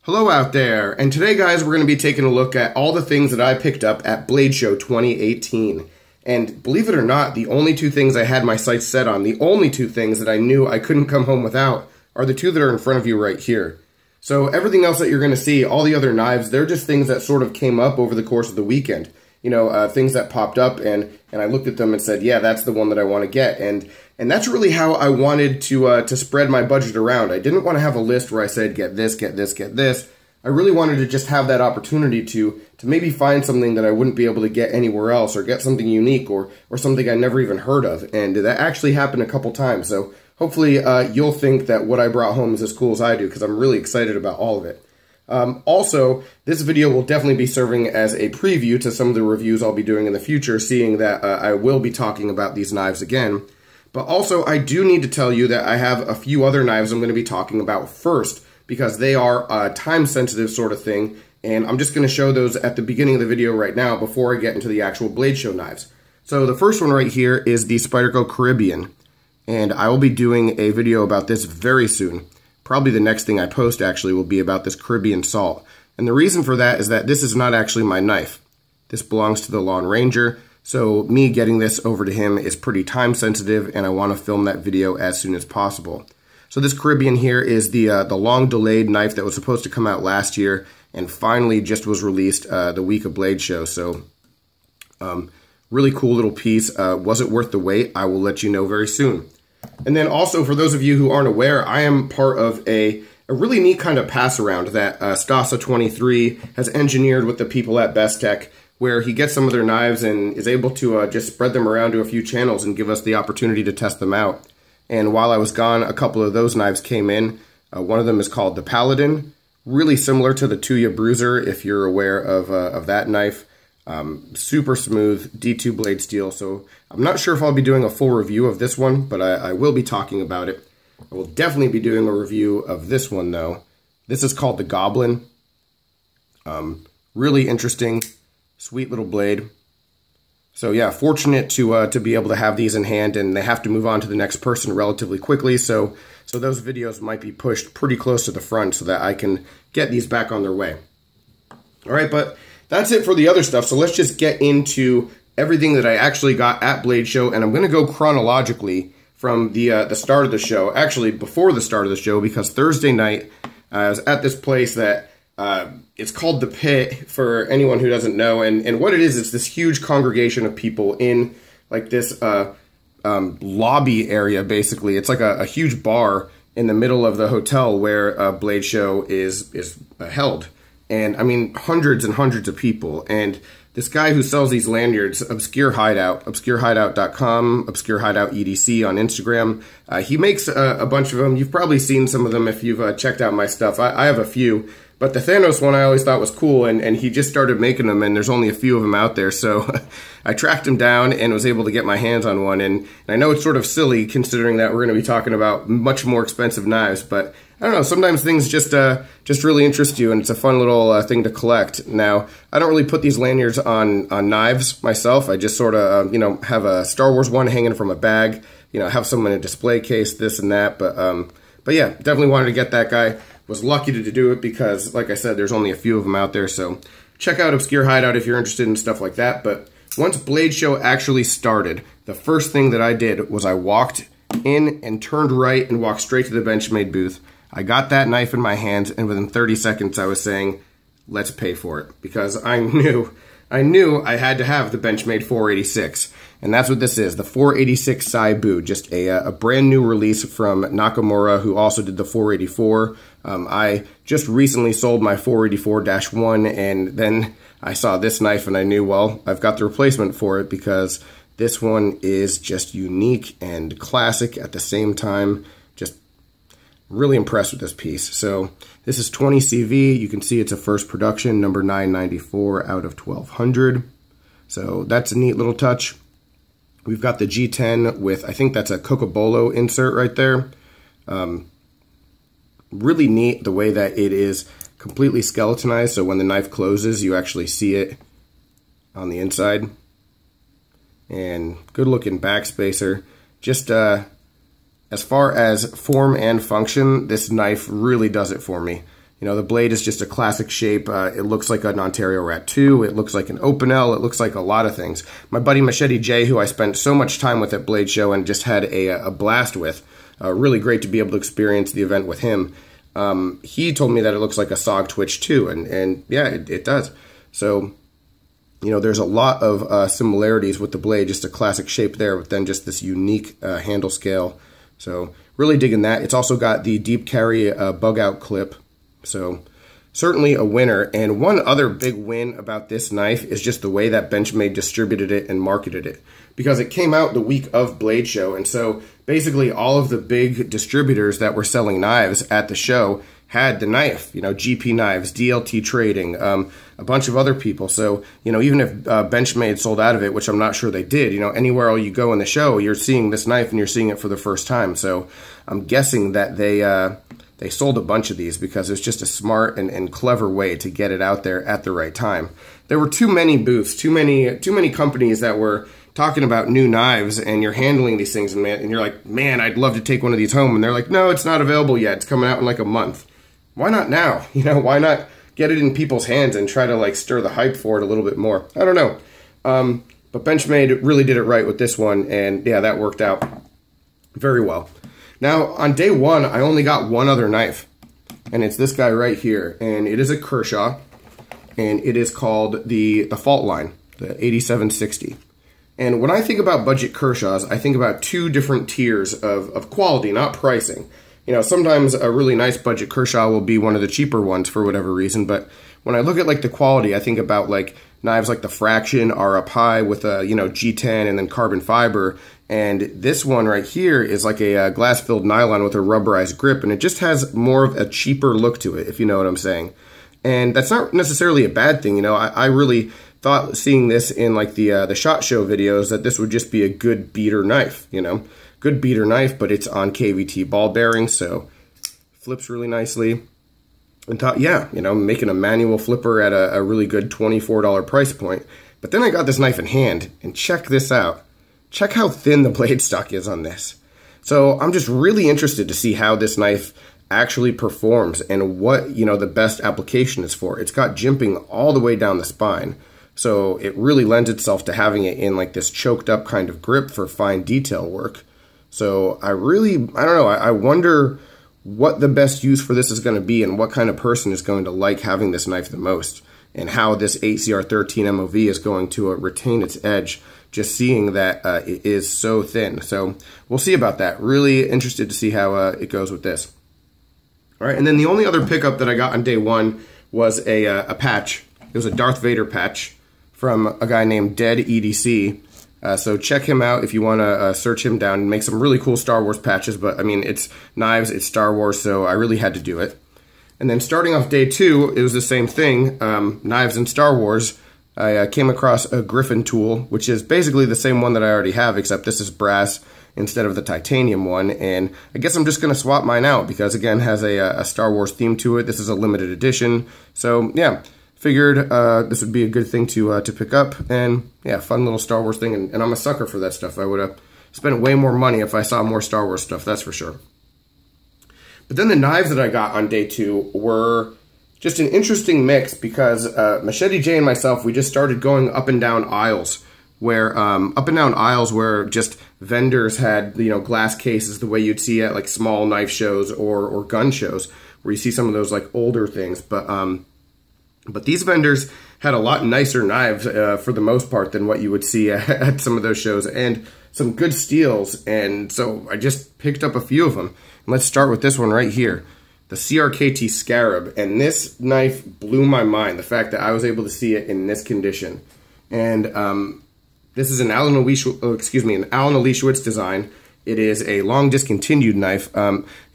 Hello out there, and today guys we're going to be taking a look at all the things that I picked up at Blade Show 2018. And believe it or not, the only two things I had my sights set on, the only two things that I knew I couldn't come home without, are the two that are in front of you right here. So everything else that you're going to see, all the other knives, they're just things that sort of came up over the course of the weekend. You know, things that popped up, and I looked at them and said, yeah, that's the one that I want to get. And that's really how I wanted to spread my budget around. I didn't want to have a list where I said, get this, get this, get this. I really wanted to just have that opportunity to maybe find something that I wouldn't be able to get anywhere else, or get something unique, or something I never even heard of. And that actually happened a couple times. So hopefully you'll think that what I brought home is as cool as I do, because I'm really excited about all of it. Also, this video will definitely be serving as a preview to some of the reviews I'll be doing in the future, seeing that I will be talking about these knives again. But also, I do need to tell you that I have a few other knives I'm going to be talking about first, because they are a time-sensitive sort of thing, and I'm just going to show those at the beginning of the video right now before I get into the actual Blade Show knives. So the first one right here is the Spyderco Caribbean, and I will be doing a video about this very soon. Probably the next thing I post actually will be about this Caribbean salt. And the reason for that is that this is not actually my knife. This belongs to the Lawn Ranger, so me getting this over to him is pretty time sensitive, and I want to film that video as soon as possible. So this Caribbean here is the long delayed knife that was supposed to come out last year and finally just was released the week of Blade Show. So really cool little piece. Was it worth the wait? I will let you know very soon. And then also, for those of you who aren't aware, I am part of a really neat kind of pass-around that Stasa23 has engineered with the people at Best Tech, where he gets some of their knives and is able to just spread them around to a few channels and give us the opportunity to test them out. And while I was gone, a couple of those knives came in. One of them is called the Paladin, really similar to the Tuya Bruiser, if you're aware of that knife. Super smooth D2 blade steel, so I'm not sure if I'll be doing a full review of this one, but I will be talking about it. I will definitely be doing a review of this one, though. This is called the Goblin. Really interesting, sweet little blade. So yeah, fortunate to be able to have these in hand, and they have to move on to the next person relatively quickly, so those videos might be pushed pretty close to the front so that I can get these back on their way. All right, but that's it for the other stuff, so let's just get into everything that I actually got at Blade Show, and I'm going to go chronologically from the start of the show, actually before the start of the show, because Thursday night I was at this place that it's called The Pit, for anyone who doesn't know, and what it is, it's this huge congregation of people in like this lobby area, basically. It's like a huge bar in the middle of the hotel where Blade Show is held. And I mean, hundreds and hundreds of people. And this guy who sells these lanyards, Obscure Hideout, obscurehideout.com, Obscure Hideout EDC on Instagram, he makes a bunch of them. You've probably seen some of them if you've checked out my stuff. I have a few. But the Thanos one I always thought was cool, and he just started making them, and there's only a few of them out there. So I tracked him down and was able to get my hands on one. And I know it's sort of silly considering that we're going to be talking about much more expensive knives, but I don't know, sometimes things just really interest you, and it's a fun little thing to collect. Now, I don't really put these lanyards on knives myself. I just sort of, you know, have a Star Wars one hanging from a bag, you know, have some in a display case, this and that. But yeah, definitely wanted to get that guy. Was lucky to do it because, like I said, there's only a few of them out there. So check out Obscure Hideout if you're interested in stuff like that. But once Blade Show actually started, the first thing that I did was I walked in and turned right and walked straight to the Benchmade booth. I got that knife in my hands, and within 30 seconds I was saying, let's pay for it, because I knew I had to have the Benchmade 486. And that's what this is, the 486 Saibu, just a brand new release from Nakamura, who also did the 484. I just recently sold my 484-1, and then I saw this knife and I knew, well, I've got the replacement for it, because this one is just unique and classic at the same time. Just really impressed with this piece. So this is 20 CV. You can see it's a first production, number 994 out of 1200. So that's a neat little touch. We've got the G10 with, I think that's a Cocobolo insert right there. Really neat the way that it is completely skeletonized, so when the knife closes, you actually see it on the inside. And good looking backspacer. Just as far as form and function, this knife really does it for me. You know, the blade is just a classic shape. It looks like an Ontario Rat 2. It looks like an Opinel. It looks like a lot of things. My buddy Machete J, who I spent so much time with at Blade Show and just had a blast with, really great to be able to experience the event with him. He told me that it looks like a SOG Twitch 2, and yeah, it does. So, you know, there's a lot of similarities with the blade, just a classic shape there, but then just this unique handle scale. So, really digging that. It's also got the deep carry bug out clip. So certainly a winner. And one other big win about this knife is just the way that Benchmade distributed it and marketed it, because it came out the week of Blade Show. And so basically all of the big distributors that were selling knives at the show had the knife, you know, GP Knives, DLT Trading, a bunch of other people. So, you know, even if Benchmade sold out of it, which I'm not sure they did, you know, anywhere you go in the show, you're seeing this knife and you're seeing it for the first time. So I'm guessing that they sold a bunch of these because it's just a smart and clever way to get it out there at the right time. There were too many booths, too many companies that were talking about new knives, and you're handling these things, and you're like, man, I'd love to take one of these home. And they're like, no, it's not available yet. It's coming out in like a month. Why not now? You know, why not get it in people's hands and try to like stir the hype for it a little bit more? I don't know. But Benchmade really did it right with this one, and yeah, that worked out very well. Now, on day one, I only got one other knife, and it's this guy right here, and it is a Kershaw, and it is called the Fault Line, the 8760. And when I think about budget Kershaws, I think about two different tiers of quality, not pricing. You know, sometimes a really nice budget Kershaw will be one of the cheaper ones for whatever reason, but when I look at like the quality, I think about like knives like the Fraction are up high with a, you know, G10 and then carbon fiber. And this one right here is like a glass-filled nylon with a rubberized grip, and it just has more of a cheaper look to it, if you know what I'm saying. And that's not necessarily a bad thing, you know. I really thought, seeing this in like the SHOT Show videos, that this would just be a good beater knife, you know. Good beater knife, but it's on KVT ball bearings, so flips really nicely. And thought, yeah, you know, making a manual flipper at a really good $24 price point. But then I got this knife in hand, and check this out. Check how thin the blade stock is on this. So I'm just really interested to see how this knife actually performs and what, you know, the best application is for. It's got jimping all the way down the spine. So it really lends itself to having it in like this choked up kind of grip for fine detail work. So I don't know, I wonder what the best use for this is going to be and what kind of person is going to like having this knife the most, and how this 8CR13 MOV is going to retain its edge, just seeing that it is so thin. So we'll see about that. Really interested to see how it goes with this. All right, and then the only other pickup that I got on day one was a patch. It was a Darth Vader patch from a guy named Dead EDC. So check him out if you want to search him down and make some really cool Star Wars patches. But I mean, it's knives, it's Star Wars, so I really had to do it. And then starting off day two, it was the same thing, knives and Star Wars. I came across a Griffin Tool, which is basically the same one that I already have, except this is brass instead of the titanium one. And I guess I'm just going to swap mine out because, again, it has a Star Wars theme to it. This is a limited edition. So, yeah, figured this would be a good thing to pick up. And, yeah, fun little Star Wars thing. And I'm a sucker for that stuff. I would have spent way more money if I saw more Star Wars stuff, that's for sure. But then the knives that I got on day two were just an interesting mix because Machete J and myself, we just started going up and down aisles where just vendors had, you know, glass cases the way you'd see at like small knife shows or gun shows where you see some of those like older things. But these vendors had a lot nicer knives for the most part than what you would see at some of those shows, and some good steels. And so I just picked up a few of them. And let's start with this one right here, the Crkt Scarab. And this knife blew my mind, the fact that I was able to see it in this condition. And this is an Alan Eliashewicz design. It is a long discontinued knife.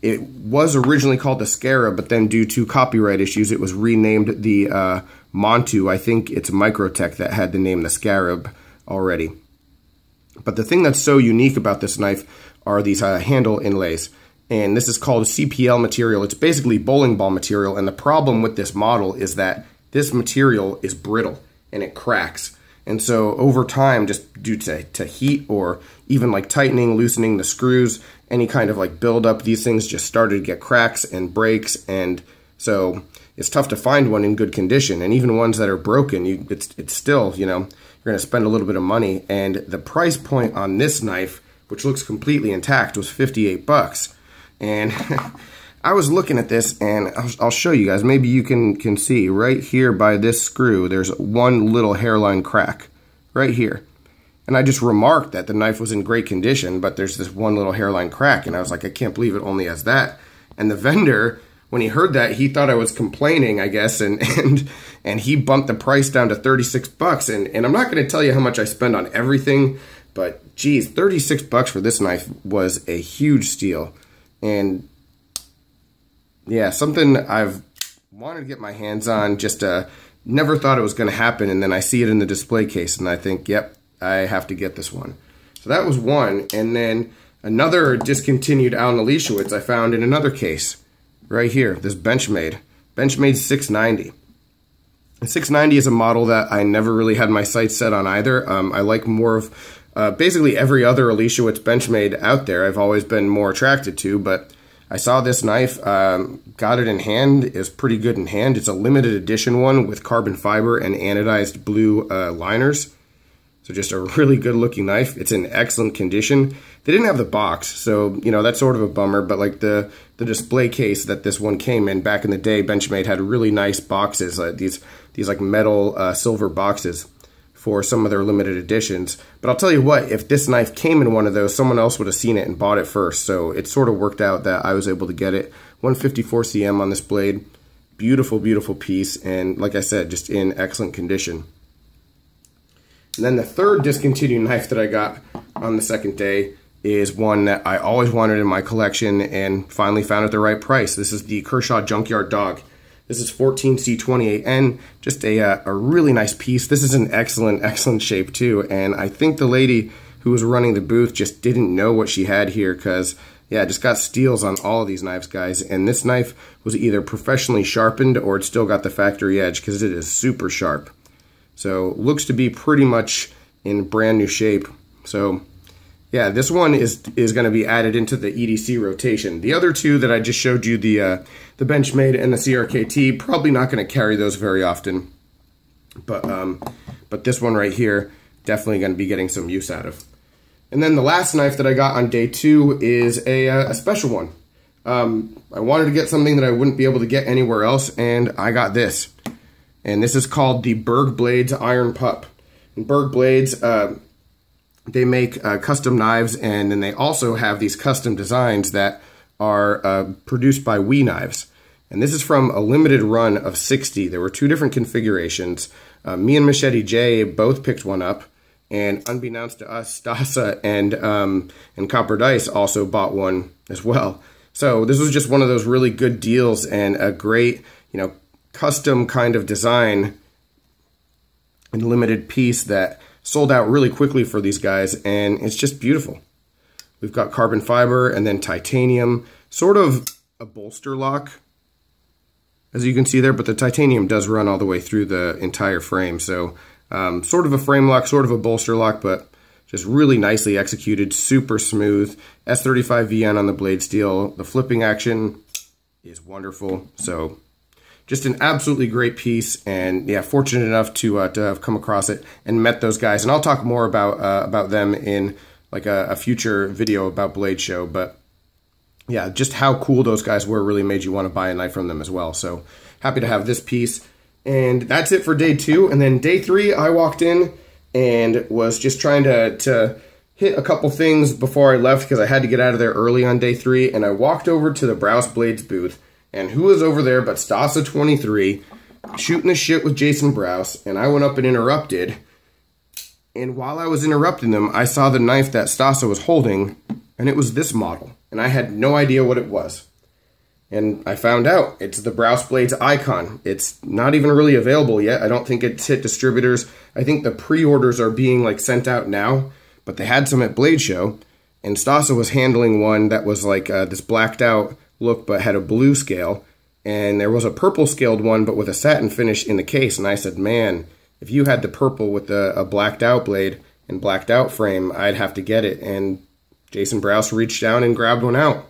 It was originally called the Scarab, but then due to copyright issues, it was renamed the Montu. I think it's Microtech that had the name the Scarab already. But the thing that's so unique about this knife are these handle inlays. And this is called CPL material. It's basically bowling ball material. And the problem with this model is that this material is brittle and it cracks. And so over time, just due to heat or even like tightening, loosening the screws, any kind of like buildup, these things just started to get cracks and breaks. And so it's tough to find one in good condition, and even ones that are broken, it's still, you know, you're going to spend a little bit of money. And the price point on this knife, which looks completely intact, was 58 bucks. And I was looking at this, and I'll show you guys. Maybe you can see right here by this screw, there's one little hairline crack right here. And I just remarked that the knife was in great condition, but there's this one little hairline crack, and I was like, I can't believe it only has that. And the vendor, when he heard that, he thought I was complaining, I guess, and he bumped the price down to 36 bucks. And I'm not going to tell you how much I spend on everything, but geez, 36 bucks for this knife was a huge steal. And yeah, something I've wanted to get my hands on, just never thought it was going to happen, and then I see it in the display case, and I think, yep, I have to get this one. So that was one, and then another discontinued Allen Elishewitz I found in another case, right here, this Benchmade 690. The 690 is a model that I never really had my sights set on either. I like more of basically every other Elishewitz Benchmade out there. I've always been more attracted to, but I saw this knife, got it in hand. It's pretty good in hand. It's a limited edition one with carbon fiber and anodized blue liners. So just a really good looking knife. It's in excellent condition. They didn't have the box, so you know that's sort of a bummer, but like the display case that this one came in back in the day, Benchmade had really nice boxes, these like metal silver boxes for some of their limited editions. But I'll tell you what, if this knife came in one of those, someone else would have seen it and bought it first. So it sort of worked out that I was able to get it. 154 cm on this blade. Beautiful, beautiful piece. And like I said, just in excellent condition. And then the third discontinued knife that I got on the second day is one that I always wanted in my collection and finally found at the right price. This is the Kershaw Junkyard Dog. This is 14C28N, just a really nice piece. This is in excellent shape too, and I think the lady who was running the booth just didn't know what she had here, because yeah, just got steals on all of these knives, guys. And this knife was either professionally sharpened or it still got the factory edge, because it is super sharp. So looks to be pretty much in brand new shape. So yeah, this one is going to be added into the EDC rotation. The other two that I just showed you, the Benchmade and the CRKT, probably not going to carry those very often. But this one right here, definitely going to be getting some use out of. And then the last knife that I got on day 2 is a special one. I wanted to get something that I wouldn't be able to get anywhere else, and I got this. And this is called the Berg Blades Iron Pup. And Berg Blades, they make custom knives, and then they also have these custom designs that are produced by We Knives. And this is from a limited run of 60. There were 2 different configurations. Me and Machete J both picked one up, and unbeknownst to us, Stasa and Copper Dice also bought one as well. So this was just one of those really good deals and a great, you know, custom kind of design and limited piece that sold out really quickly for these guys, and it's just beautiful. We've got carbon fiber and then titanium, sort of a bolster lock, as you can see there, but the titanium does run all the way through the entire frame. So sort of a frame lock, sort of a bolster lock, but just really nicely executed, super smooth. S35VN on the blade steel. The flipping action is wonderful. So just an absolutely great piece, and yeah, fortunate enough to have come across it and met those guys. And I'll talk more about them in like a future video about Blade Show. But yeah, just how cool those guys were really made you want to buy a knife from them as well. So happy to have this piece. And that's it for day 2. And then day 3, I walked in and was just trying to hit a couple things before I left, because I had to get out of there early on day 3. And I walked over to the Browse Blades booth. And who was over there but Stasa23 shooting the shit with Jason Browse, and I went up and interrupted. And while I was interrupting them, I saw the knife that Stasa was holding, and it was this model. And I had no idea what it was. And I found out it's the Browse Blades Icon. It's not even really available yet. I don't think it's hit distributors. I think the pre-orders are being like sent out now, but they had some at Blade Show, and Stasa was handling one that was like this blacked out look but had a blue scale, and there was a purple scaled one but with a satin finish in the case. And I said, man, if you had the purple with a blacked out blade and blacked out frame, I'd have to get it. And Jason Browse reached down and grabbed one out,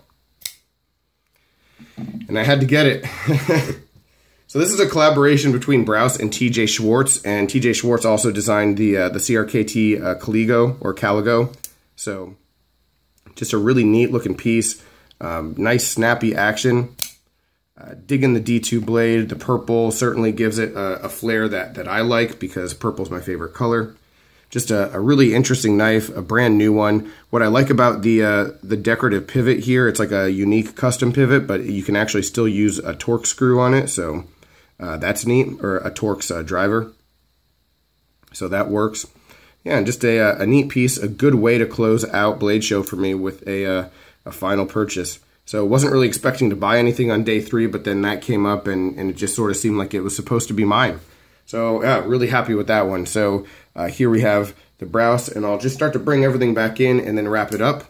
and I had to get it. So this is a collaboration between Browse and TJ Schwartz, and TJ Schwartz also designed the CRKT Caligo or Caligo. So just a really neat looking piece. Nice snappy action. Digging the D2 blade. The purple certainly gives it a flair that I like because purple's my favorite color. Just a really interesting knife, a brand new one. What I like about the decorative pivot here, it's like a unique custom pivot, but you can actually still use a Torx screw on it, so that's neat, or a Torx driver. So that works. Yeah, and just a neat piece, a good way to close out Blade Show for me with a final purchase. So wasn't really expecting to buy anything on day 3, but then that came up and it just sort of seemed like it was supposed to be mine. So yeah, really happy with that one. So here we have the Browse, and I'll just start to bring everything back in and then wrap it up.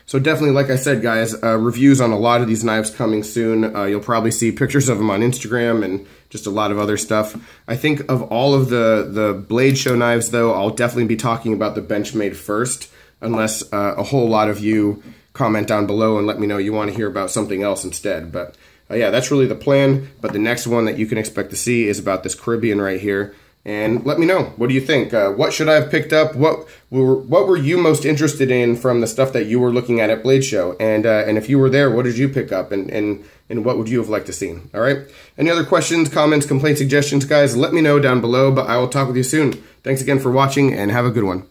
So definitely, like I said, guys, reviews on a lot of these knives coming soon. You'll probably see pictures of them on Instagram and just a lot of other stuff. I think of all of the Blade Show knives, though, I'll definitely be talking about the Benchmade first, unless a whole lot of you comment down below and let me know you want to hear about something else instead. But yeah, that's really the plan. But the next one that you can expect to see is about this Caribbean right here. And let me know, what do you think? What should I have picked up? What were you most interested in from the stuff that you were looking at Blade Show? And if you were there, what did you pick up? And what would you have liked to see? All right. Any other questions, comments, complaints, suggestions, guys? Let me know down below. But I will talk with you soon. Thanks again for watching, and have a good one.